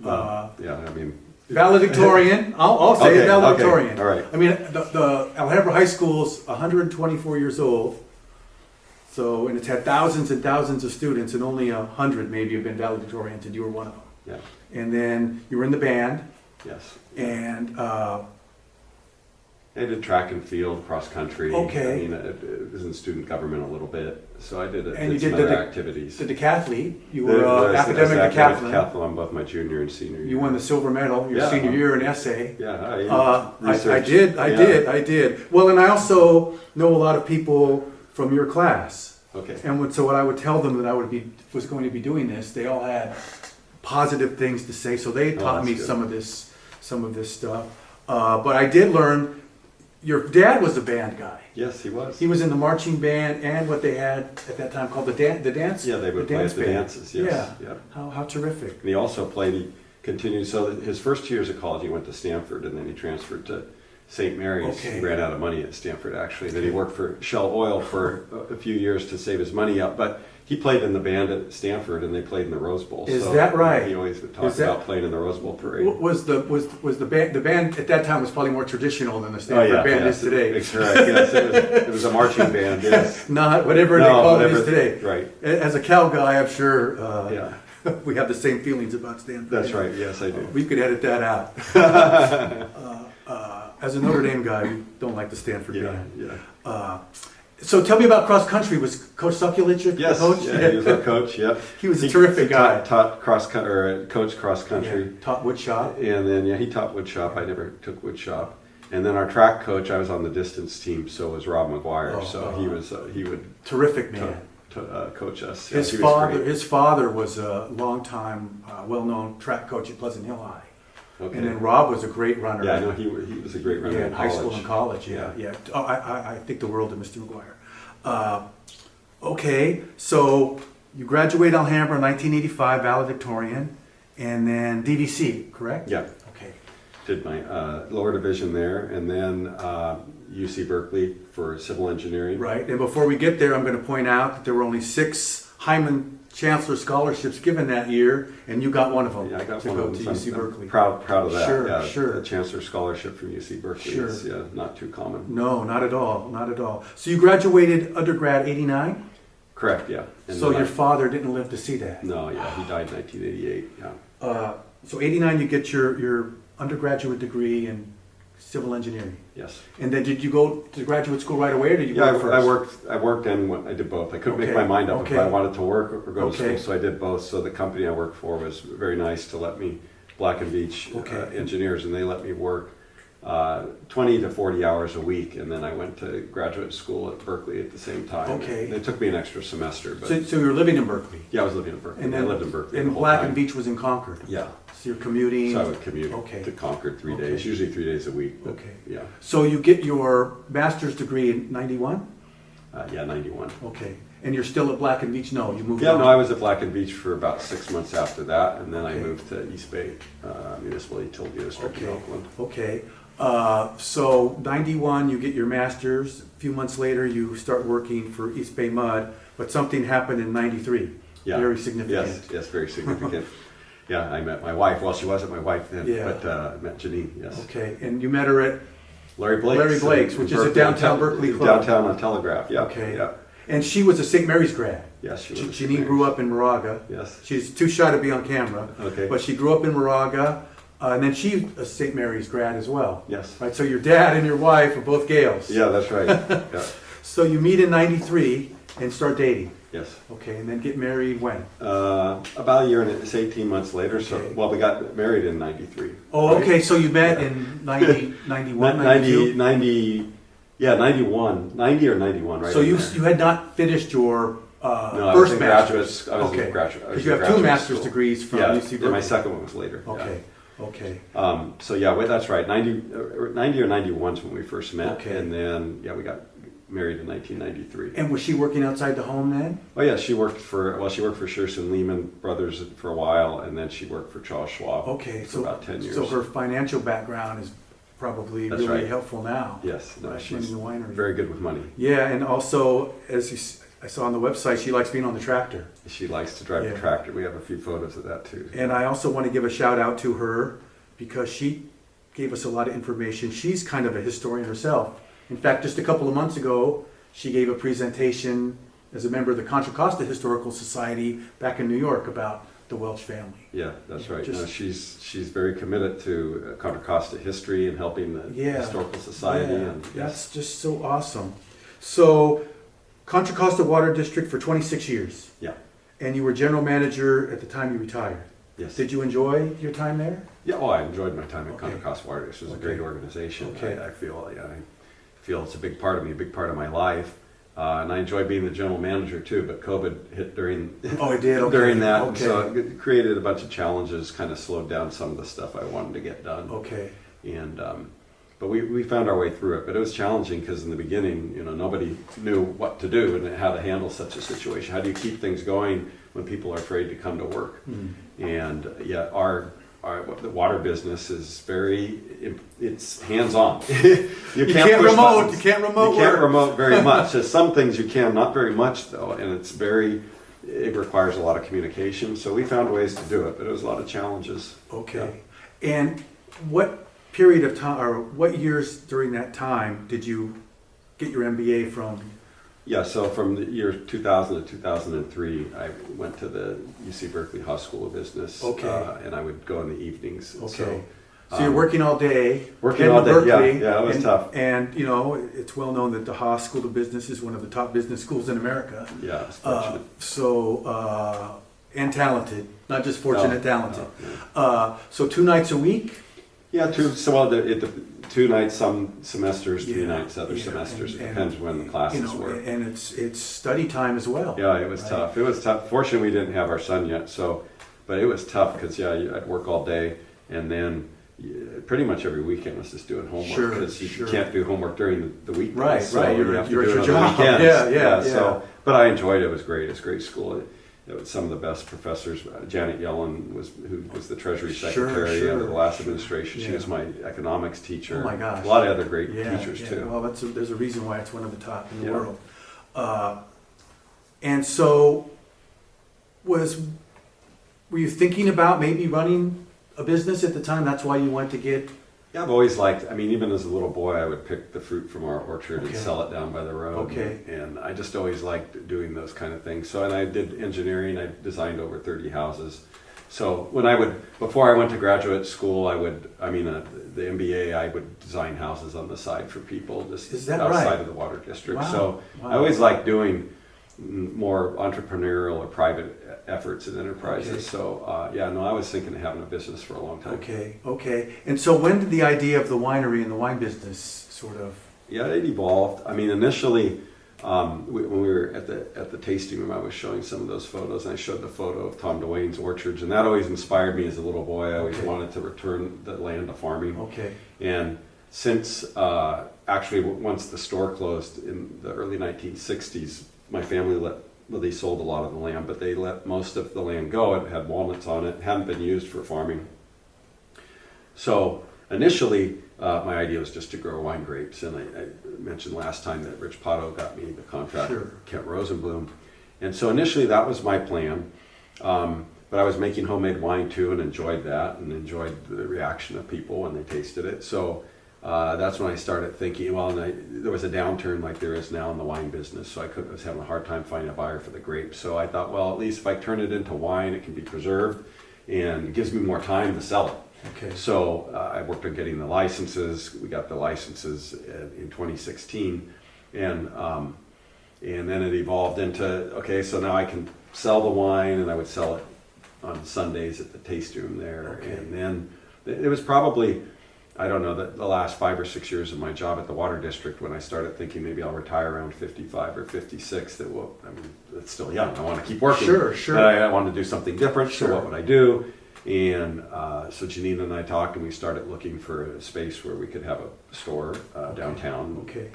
Yeah, I mean. Valedictorian. I'll say it, valedictorian. Okay, all right. I mean, the Alhambra High School's 124 years old. So, and it's had thousands and thousands of students, and only 100 maybe have been valedictorians, and you were one of them. Yeah. And then you were in the band, Yes. and I did track and field, cross country. Okay. I mean, it was in student government a little bit, so I did And you some did other activities. the decathlete. You There were was academic decathlon. decathlon both my junior and senior year. You won the silver medal your senior year in essay. Yeah, I did. Well, and I also know a lot of people from your class. Okay. And so what I would tell them that I was going to be doing this, they all had positive things to say. So they taught me good. some of this stuff. But I did learn. Your dad was a band guy. Yes, he was. He was in the marching band and what they had at that time called the dance. Yeah, they would play at the dances. Yes. Yeah. How terrific. And he also played. He continued. So his first 2 years of college, he went to Stanford, and then he transferred to St. Mary's. Okay. He ran out of money at Stanford, actually. Then he worked for Shell Oil for a few years to save his money up. But he played in the band at Stanford, and they played in the Rose Bowl. Is that right? He always would talk about playing in the Rose Bowl parade. Was the band at that time was probably more traditional than the Stanford band is today? It's correct. Yes, it was a marching band. Yes. Not whatever they call it is today. Right. As a Cal guy, I'm sure Yeah. we have the same feelings about Stanford. That's right. Yes, I do. We could edit that out. As a Notre Dame guy, we don't like the Stanford band. Yeah. So tell me about cross country. Was Coach Succulent your coach? Yeah, he was our coach. Yep. He was a terrific guy. Taught coached cross country. Yeah. Taught wood shop. And then he taught wood shop. I never took wood shop. And then our track coach, I was on the distance team, so was Rob McGuire. So he would terrific man. Coach us. His father was a longtime, well-known track coach at Pleasant Hill High. Okay. And then Rob was a great runner. Yeah, I know he was a great runner in high school and college. Yeah. Oh, I think the world of Mr. McGuire. Okay, so you graduate Alhambra in 1985, valedictorian, and then DVC, correct? Yeah. Okay. Did my lower division there, and then UC Berkeley for civil engineering. Right, and before we get there, I'm going to point out that there were only 6 Hyman Chancellor scholarships given that year, and you got one of them. Yeah, I got to one go of them. to UC Berkeley. Proud of that. Sure. A Chancellor scholarship from UC Berkeley is not too common. No, not at all. So you graduated undergrad '89. Correct. Yeah. And so your father didn't live to see that. No. Yeah, he died in 1988. Yeah. So '89, you get your undergraduate degree in civil engineering. Yes. And then did you go to graduate school right away, or did you work first? I worked and I did both. I couldn't make my mind up if I wanted to work or go to school, so I did both. So the company I worked for was very nice to let me, Black and Beach Engineers, and they let me work 20 to 40 hours a week, and then I went to graduate school at Berkeley at the same time. Okay. It took me an extra semester, but So you were living in Berkeley? yeah, I was living in Berkeley. And I then, lived in Berkeley. and the whole Black time. and Beach was in Concord? Yeah. So you're commuting? So I would commute Okay. to Concord 3 Okay. days, usually 3 days a week. But, Okay. Yeah. So you get your master's degree in 91? Yeah, 91. Okay. And you're still at Black and Beach? No, you moved Yeah, on? no, I was at Black and Beach for about 6 months after that, and then I Okay. moved to East Bay Municipal Utility District in Okay. Oakland. Okay. So 91, you get your master's. A few months later, you start working for East Bay Mud, but something happened in 93. Yeah. Very significant. Yes, very significant. Yeah, I met my wife. Well, she wasn't my wife then, Yeah. but I met Janine, yes. Okay. And you met her at Larry Blake's. Larry Blake's, which is a Berkeley downtown on Berkeley club. Downtown on Telegraph, yeah. Okay. Yeah. And she was a St. Mary's grad. Yes, she was. Janine grew up in Moraga. Yes. She's too shy to be on camera. Okay. But she grew up in Moraga, and then she's a St. Mary's grad as well. Yes. Right. So your dad and your wife are both Gales. Yeah, that's right. Yeah. So you meet in 93 and start dating. Yes. Okay. And then get married when? About a year and it's 18 months later. So, Okay. well, we got married in 93. Oh, right? okay. So you met in 90, 91, 90, 92? 90, yeah, 91, 90 or 91, right? So in you there. you had not finished your No, I was first in master's. graduate. I was Okay. in graduate. I was Because you in have two graduate master's school. degrees from Yeah, UC and my Berkeley. second one was later. yeah. Okay. Okay. So yeah, wait, that's right. 90 or 91 is when we first met, Okay. and then yeah, we got married in 1993. And was she working outside the home then? Oh yeah, she worked for Shearson Lehman Brothers for a while, and then she worked for Charles Schwab. Okay, for about 10 years. So her financial background is probably That's really right. helpful now. Yes, no, Right, she's running the winery. very good with money. Yeah, and also as I saw on the website, she likes being on the tractor. She likes to drive Yeah. a tractor. We have a few photos of that too. And I also want to give a shout out to her because she gave us a lot of information. She's kind of a historian herself. In fact, just a couple of months ago, she gave a presentation as a member of the Contra Costa Historical Society back in New York about the Welch family. Yeah, that's right. Just- No, she's very committed to Contra Costa history and helping the Yeah. historical society. Yeah, And that's just so awesome. So, Contra Costa Water District for 26 years. Yeah. And you were general manager at the time you retired. yes. Did you enjoy your time there? Yeah, oh, I enjoyed my time at Okay. Contra Costa Water. This was a Okay. great organization. Okay. I feel it's a big part of me, a big part of my life. And I enjoy being the general manager too, but COVID hit during Oh, it did? Okay. during that, Okay. so it created a bunch of challenges, kind of slowed down some of the stuff I wanted to get done. Okay. And but we found our way through it. But it was challenging because in the beginning, nobody knew what to do and how to handle such a situation. How do you keep things going when people are afraid to come to work? And yeah, the water business is it's hands-on. you can't push remote. buttons. You can't remote You can't work. remote very much. There's some things you can, not very much though, and it requires a lot of communication. So we found ways to do it, but it was a lot of challenges. Okay. And what period of time, or what years during that time did you get your MBA from? Yeah, so from the year 2000 to 2003, I went to the UC Berkeley Haas School of Business. Okay. And I would go in the evenings. And Okay. So you're working all day. Working heading all to day, yeah, Berkeley, yeah, it was and, tough. And it's well known that the Haas School of Business is one of the top business schools in America. Yeah, it's fortunate. And talented, not just fortunate, No, talented. no, So 2 nights a week. yeah, the 2 nights some semesters, 3 nights other Yeah, semesters. and- It depends when the classes were. And it's study time as well. Yeah, it was right? tough. It was tough. Fortunately, we didn't have our son yet, but it was tough because I'd work all day, and then pretty much every weekend was just doing homework Sure, because you sure. can't do homework during the week. Right, so right. you You're have to at do your it on job. the weekends. Yeah. So, but I enjoyed it. It was great. It's a great school. It was some of the best professors. Janet Yellen who was the Treasury Secretary Sure, under the last sure. administration. She Yeah. was my economics teacher. Oh my gosh. A lot of other great Yeah, teachers yeah. too. Well, there's a reason why it's one of the top in the Yeah. world. And so, were you thinking about maybe running a business at the time? That's why you went to get. Yeah, I've always liked, even as a little boy, I would pick the fruit from our orchard Okay. and sell it down by the road. Okay. And I just always liked doing those kind of things. So, and I did engineering, I designed over 30 houses. So before I went to graduate school, the MBA, I would design houses on the side for people just Is that outside right? of the water district. Wow. So Wow. I always liked doing more entrepreneurial or private efforts and enterprises. Okay. So yeah, no, I was thinking of having a business for a long time. Okay, okay. And so when did the idea of the winery and the wine business sort of? Yeah, it evolved. I mean, initially, when we were at the tasting room, I was showing some of those photos, and I showed the photo of Tom Duane's orchards, and that always inspired me as a little boy. I always Okay. wanted to return the land to farming. Okay, And since actually once the store closed in the early 1960s, my family they sold a lot of the land, but they let most of the land go. It had walnuts on it, hadn't been used for farming. So initially, my idea was just to grow wine grapes, and I mentioned last time that Rich Pato got me the contract Sure. with Kent Rosenblum. And so initially that was my plan, but I was making homemade wine too and enjoyed that and enjoyed the reaction of people when they tasted it. So that's when I started thinking, well, there was a downturn like there is now in the wine business, so I was having a hard time finding a buyer for the grapes. So I thought, well, at least if I turn it into wine, it can be preserved and it gives me more time to sell it. okay. So I worked on getting the licenses. We got the licenses in 2016, and then it evolved into, okay, so now I can sell the wine, and I would sell it on Sundays at the taste room there. Okay. And then it was probably, I don't know, the last 5 or 6 years of my job at the Water District when I started thinking maybe I'll retire around 55 or 56. That, well, I mean, it's still young. I want to keep working. Sure, sure. But I want to do something different. Sure. So what would I do? And so Janina and I talked, and we started looking for a space where we could have a store downtown. Okay.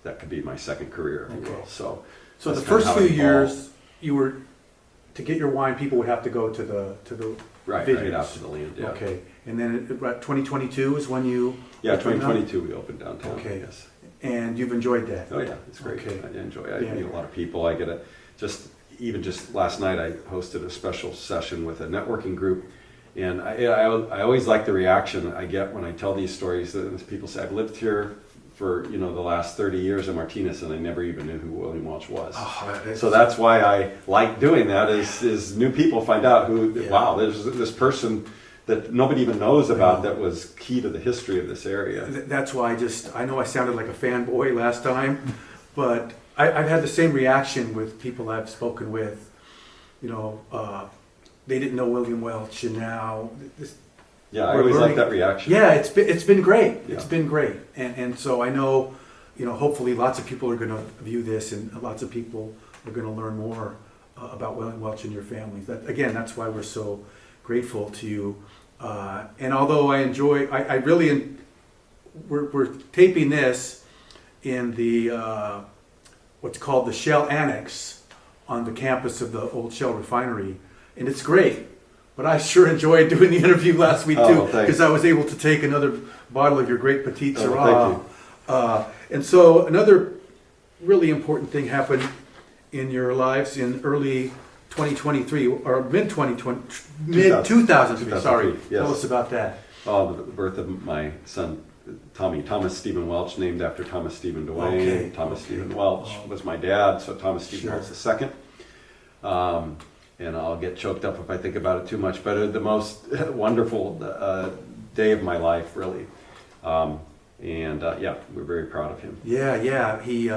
That could be my second career, if you will. So So that's the kinda first how it few evolved. years, you were, to get your wine, people would have to go to the right vineyards. after the land. Yeah. Okay, and then about 2022 is when you. Yeah, opened up? 2022 we opened downtown. Okay. Yes. And you've enjoyed that? Oh yeah, it's great. Okay. I enjoy it. I Yeah. meet a lot of people. I get even just last night I hosted a special session with a networking group, and I always like the reaction I get when I tell these stories. That people say, I've lived here for the last 30 years in Martinez, and I never even knew who William Welch was. Oh, So that's why I like doing that. Is new people find out who Yeah. wow, there's this person that nobody even knows about that was key to the history of this area. That's why I know I sounded like a fanboy last time, but I've had the same reaction with people I've spoken with. They didn't know William Welch, and now Yeah, I we're always like learning- that reaction. Yeah, it's been great. Yeah. It's been great, and so I know, hopefully lots of people are going to view this, and lots of people are going to learn more about William Welch and your families. That's why we're so grateful to you. And although I really, we're taping this in the what's called the Shell Annex on the campus of the old Shell refinery, and it's great. But I sure enjoyed doing the interview last week Oh, too, thanks. because I was able to take another bottle of your great Petite Oh, Syrah. thank And so another really important thing happened in your lives in early 2023 or mid 2020, mid 2003. Sorry, yes. tell us about that. Oh, the birth of my son, Thomas Stephen Welch, named after Thomas Stephen Duane. Okay, Thomas okay. Stephen Welch was my dad, so Thomas Stephen Sure. Welch II. And I'll get choked up if I think about it too much, but the most wonderful day of my life, really. Yeah, we're very proud of him. Yeah. He,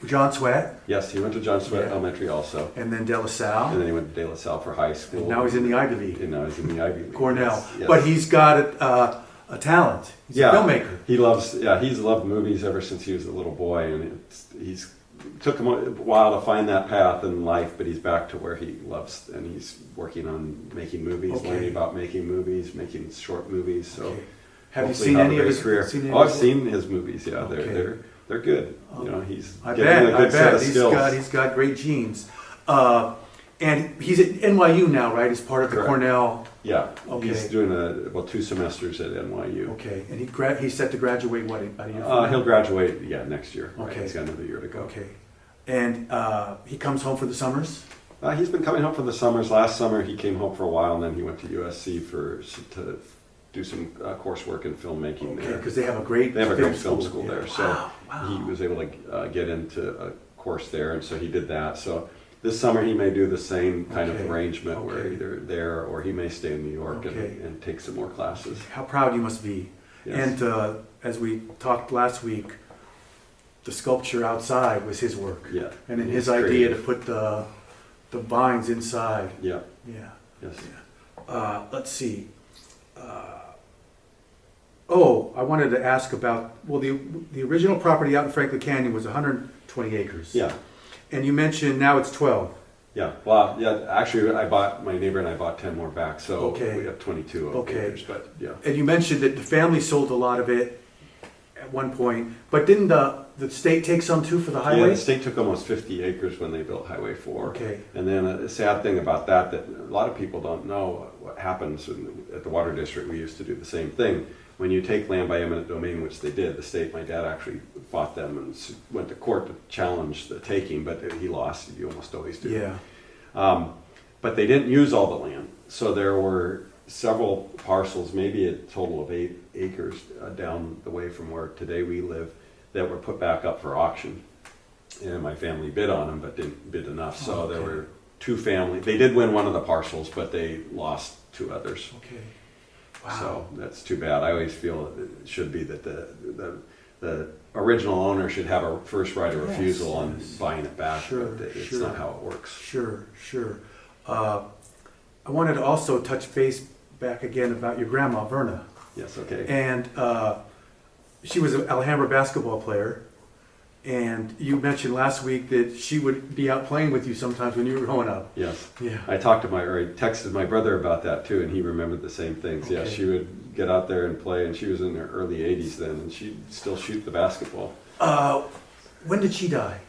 John Sweat, Yes, he went to John Sweat Yeah. Elementary also, and then De La Salle, and then he went to De La Salle for high school. and now he's in the Ivy League, And now he's in the Ivy League. Cornell. Yes, yes. But he's got a talent. He's Yeah. a filmmaker. He's loved movies ever since he was a little boy, and it took him a while to find that path in life, but he's back to where he loves, and he's working on making movies, Okay. learning about making movies, making short movies. So Okay. Have you hopefully seen have a any of great his career. seen any Oh, of I've his- seen his movies. Yeah, Okay. they're good. He's I getting bet. a good set of He's skills. got great genes. And he's at NYU now, right? He's part of the Correct. Cornell. Yeah, Okay. he's doing 2 semesters at NYU. Okay, and he's set to graduate what, about a year from now? He'll graduate next year. Right? Okay. He's got another year to go. Okay, and he comes home for the summers. He's been coming home for the summers. Last summer he came home for a while, and then he went to USC to do some coursework in filmmaking Okay, there. because they have a great They have a great film school Yeah. there, so Wow. he was able to get into a course there, and so he did that. So this summer he may do the same kind Okay. of arrangement where Okay. either there or he may stay in New York Okay. and take some more classes. How proud you must be. Yes. And as we talked last week, the sculpture outside was his work. Yeah. And then He's his idea to creative. put the vines inside. Yeah. Yeah. Yes. Let's see. Oh, I wanted to ask about, well, the original property out in Franklin Canyon was 120 acres. Yeah. And you mentioned now it's 12. Yeah. Well, yeah. Actually, my neighbor and I bought 10 more back, so Okay. we have 22 Okay. acres. But yeah. And you mentioned that the family sold a lot of it at one point, but didn't the state take some too for the Yeah, highway? the state took almost 50 acres when they built Highway 4. Okay. And then a sad thing about that a lot of people don't know what happens at the water district. We used to do the same thing. When you take land by eminent domain, which they did, the state, my dad actually fought them and went to court to challenge the taking, but he lost. You almost always do. Yeah. But they didn't use all the land. So there were several parcels, maybe a total of 8 acres down the way from where today we live, that were put back up for auction. And my family bid on them, but didn't bid enough. So Okay. there were 2 families. They did win one of the parcels, but they lost 2 others. Okay. Wow. So that's too bad. I always feel it should be that the original owner should have a first right of Yes, refusal on yes. buying it back, Sure, but it's sure. not how it works. Sure, sure. I wanted to also touch base back again about your grandma, Verna. Yes, okay. And she was an Alhambra basketball player. And you mentioned last week that she would be out playing with you sometimes when you were growing up. Yes. Yeah. I texted my brother about that too, and he remembered the same things. Yeah, Okay. she would get out there and play, and she was in her early 80s then, and she'd still shoot the basketball. When did she die?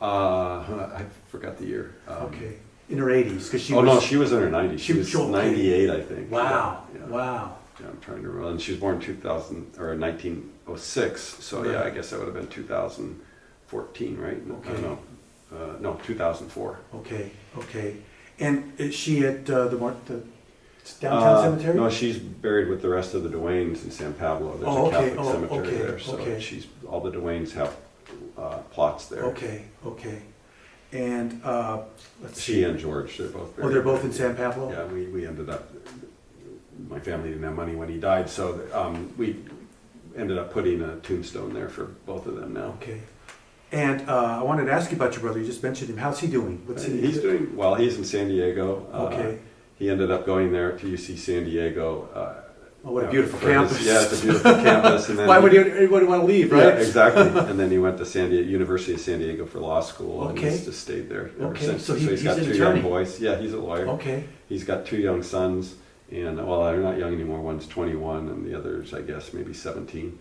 I forgot the year. Okay. In her 80s, because she oh was. no, she was in her 90s. She was okay. 98, I think. Wow. Yeah. Wow. Yeah, I'm trying to remember. And she was born 2000 or 1906. So yeah, Right. I guess that would have been 2014, right? No, Okay. no, 2004. Okay. Okay. And is she at the downtown cemetery? No, she's buried with the rest of the Duanes in San Pablo. There's Oh, a okay. Catholic Oh, cemetery okay. there, so Okay. all the Duanes have plots there. Okay. Okay. And let's see. She and George, they're both buried. Oh, they're both there. in San Pablo? Yeah, we ended up. My family didn't have money when he died, so we ended up putting a tombstone there for both of them now. Okay. And I wanted to ask you about your brother. You just mentioned him. How's he doing? He's doing well. He's in San Diego. Okay. He ended up going there to UC San Diego. Oh, what a beautiful for his- campus. yeah, it's a beautiful campus. And then Why would he want to leave, right? Yeah, exactly. And then he went to University of San Diego for law school, and Okay. he's just stayed there ever Okay, since. so he's he's got an 2 attorney. young boys. Yeah, he's a lawyer. Okay. He's got 2 young sons, and well, they're not young anymore. One's 21, and the other's, I guess, maybe 17.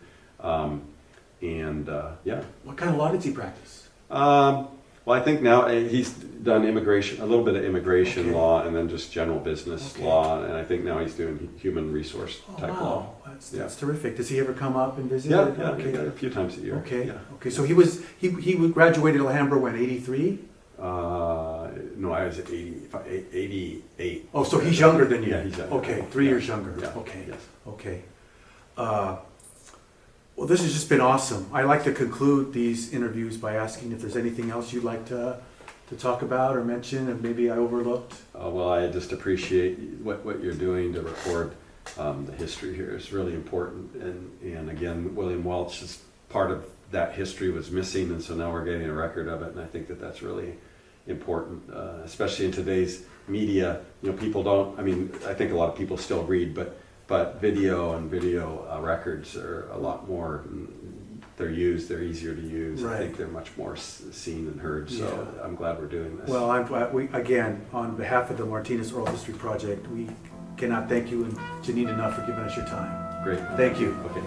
Yeah. What kind of law does he practice? Well, I think now he's done immigration, a little bit of immigration Okay. law, and then just general business Okay. law, and I think now he's doing human resource Oh, type wow. law. That's terrific. Does he ever come up and visit? Yeah, Okay. a few times a year. Okay. Yeah. Okay. So he graduated Alhambra when, 83? No, I was 88. Oh, so he's younger than you. Yeah, he's younger. Okay, 3 Yeah. years younger. Yeah. Okay. Yes. Okay. Well, this has just been awesome. I like to conclude these interviews by asking if there's anything else you'd like to talk about or mention, and maybe I overlooked. Well, I just appreciate what you're doing to record the history here. It's really important, and again, William Welch is part of that history was missing, and so now we're getting a record of it, and I think that that's really important, especially in today's media. You know, people don't. I mean, I think a lot of people still read, but video records are a lot more. They're easier to use. Right. I think they're much more seen and heard. So Yeah. I'm glad we're doing this. Well, again, on behalf of the Martinez Oral History Project, we cannot thank you and Janine enough for giving us your time. Great. Thank you. Okay.